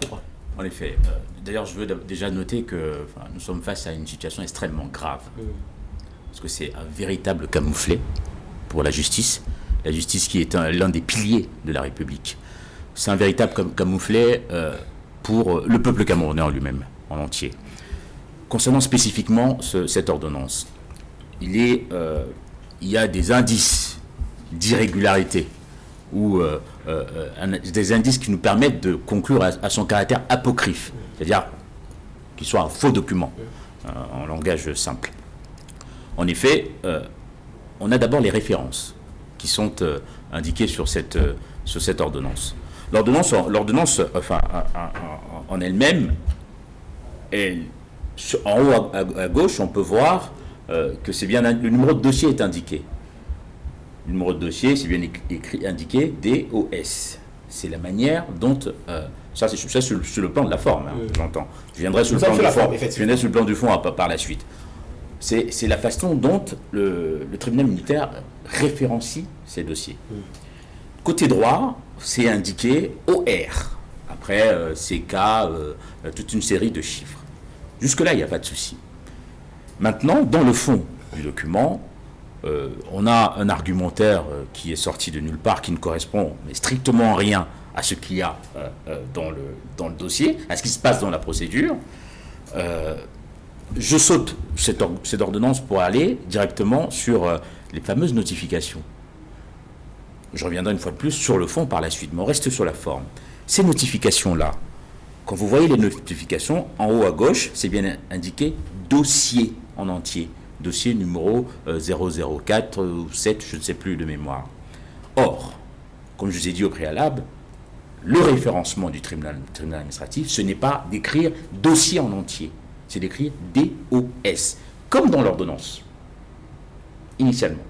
Pourquoi? En effet. D'ailleurs, je veux déjà noter que nous sommes face à une situation extrêmement grave. Parce que c'est un véritable camouflet pour la justice. La justice qui est l'un des piliers de la République. C'est un véritable camouflet pour le peuple camerounais en lui-même, en entier. Concernant spécifiquement cette ordonnance, il y a des indices d'irrégularité ou des indices qui nous permettent de conclure à son caractère apocryphe, c'est-à-dire qu'il soit un faux document, en langage simple. En effet, on a d'abord les références qui sont indiquées sur cette ordonnance. L'ordonnance en elle-même, en haut à gauche, on peut voir que c'est bien le numéro de dossier est indiqué. Le numéro de dossier, c'est bien indiqué DOS. C'est la manière dont... ça, c'est sur le plan de la forme, j'entends. Je viendrai sur le plan du fond par la suite. C'est la façon dont le tribunal militaire référencie ces dossiers. Côté droit, c'est indiqué OR. Après, CK, toute une série de chiffres. Jusque-là, il n'y a pas de souci. Maintenant, dans le fond du document, on a un argumentaire qui est sorti de nulle part, qui ne correspond mais strictement rien à ce qu'il y a dans le dossier, à ce qui se passe dans la procédure. Je saute cette ordonnance pour aller directement sur les fameuses notifications. Je reviendrai une fois de plus sur le fond par la suite, mais on reste sur la forme. Ces notifications-là, quand vous voyez les notifications, en haut à gauche, c'est bien indiqué « dossier » en entier. Dossier numéro 004 ou 7, je ne sais plus de mémoire. Or, comme je vous ai dit au préalable, le référencement du tribunal administratif, ce n'est pas d'écrire dossier en entier, c'est d'écrire DOS, comme dans l'ordonnance, initialement.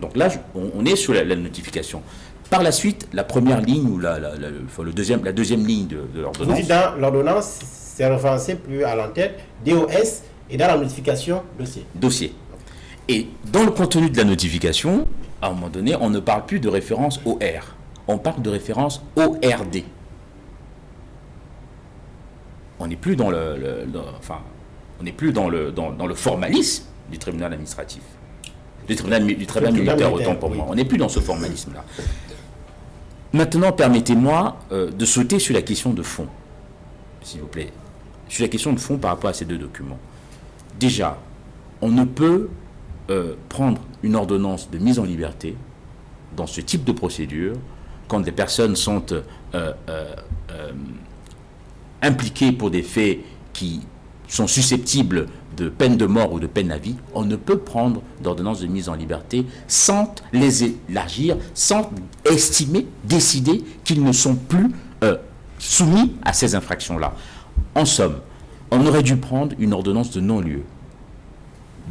Donc là, on est sur la notification. Par la suite, la première ligne ou la deuxième ligne de l'ordonnance. Vous dites dans l'ordonnance, c'est référencé plus à l'entête, DOS, et dans la notification, dossier. Et dans le contenu de la notification, à un moment donné, on ne parle plus de référence OR. On parle de référence ORD. On n'est plus dans le formalisme du tribunal administratif. Du tribunal militaire, autant pour moi. On n'est plus dans ce formalisme-là. Maintenant, permettez-moi de sauter sur la question de fond, s'il vous plaît. Sur la question de fond par rapport à ces deux documents. Déjà, on ne peut prendre une ordonnance de mise en liberté dans ce type de procédure quand des personnes sont impliquées pour des faits qui sont susceptibles de peine de mort ou de peine à vie. On ne peut prendre d'ordonnance de mise en liberté sans les élargir, sans décider qu'ils ne sont plus soumis à ces infractions-là. En somme, on aurait dû prendre une ordonnance de non-lieu,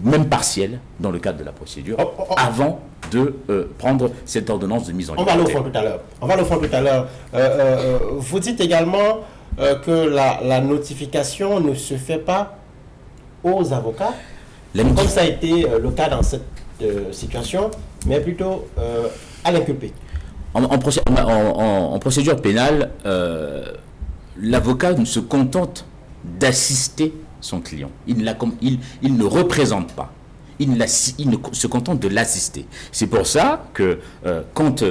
même partielle, dans le cadre de la procédure, avant de prendre cette ordonnance de mise en liberté. On va le faire tout à l'heure. Vous dites également que la notification ne se fait pas aux avocats, comme ça a été le cas dans cette situation, mais plutôt à l'inculpé. En procédure pénale, l'avocat ne se contente d'assister son client. Il ne représente pas. Il ne se contente de l'assister. C'est pour ça que quand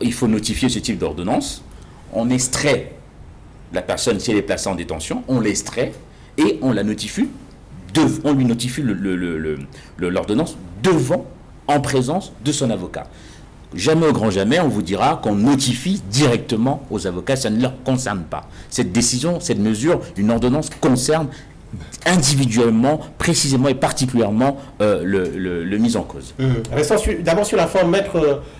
il faut notifier ce type d'ordonnance, on extrait la personne, si elle est placée en détention, on l'extrait et on la notifie, on lui notifie l'ordonnance en présence de son avocat. Jamais au grand jamais, on vous dira qu'on notifie directement aux avocats, ça ne leur concerne pas. Cette décision, cette mesure, une ordonnance concerne individuellement, précisément et particulièrement le mis en cause. Restons d'abord sur la forme, maître